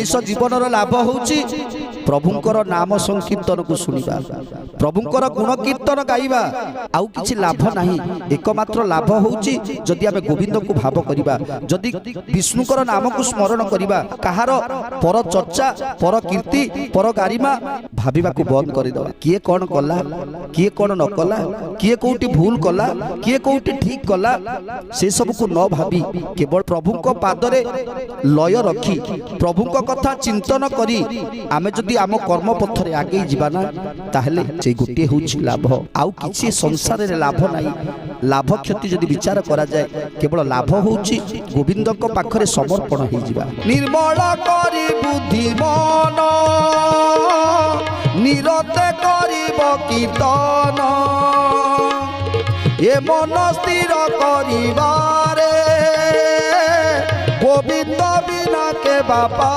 मनुष्य जीवन लाभ होउची प्रभुंकर नाम संकीर्तन को सुनिबा प्रभुंकर गुण कीर्तन गाइबा आउ किछि लाभ नाही। एकमात्र लाभ होउची जदि आमे गोविंद को भाव करिबा जदि विष्णुकर नाम को स्मरण करिबा कहार पर चर्चा पर कीर्ति पर गारिमा भाबिबा को बंद करि दवा। किए कोन कला किए कोन न कला किए कोउटी भूल कला किए कोउटी ठीक कला से सब को न भाबी केवल प्रभुंक पादरे लय रखी प्रभुंक कथा चिंतन करी आमे जदि आम कर्म पथरे आगे जीवाना ताहले से गोटे होउछि लाभ आउ किछि संसार रे लाभ नाही। लाभ क्षति जदि विचार करा जाए केवल लाभ होउछि गोविंद को पाखरे समर्पण हे जीवा। निर्मल करी बुद्धि मन निरते करिब कीर्तन ए मन स्थिर करिबारे गोविंद बिना के बापा।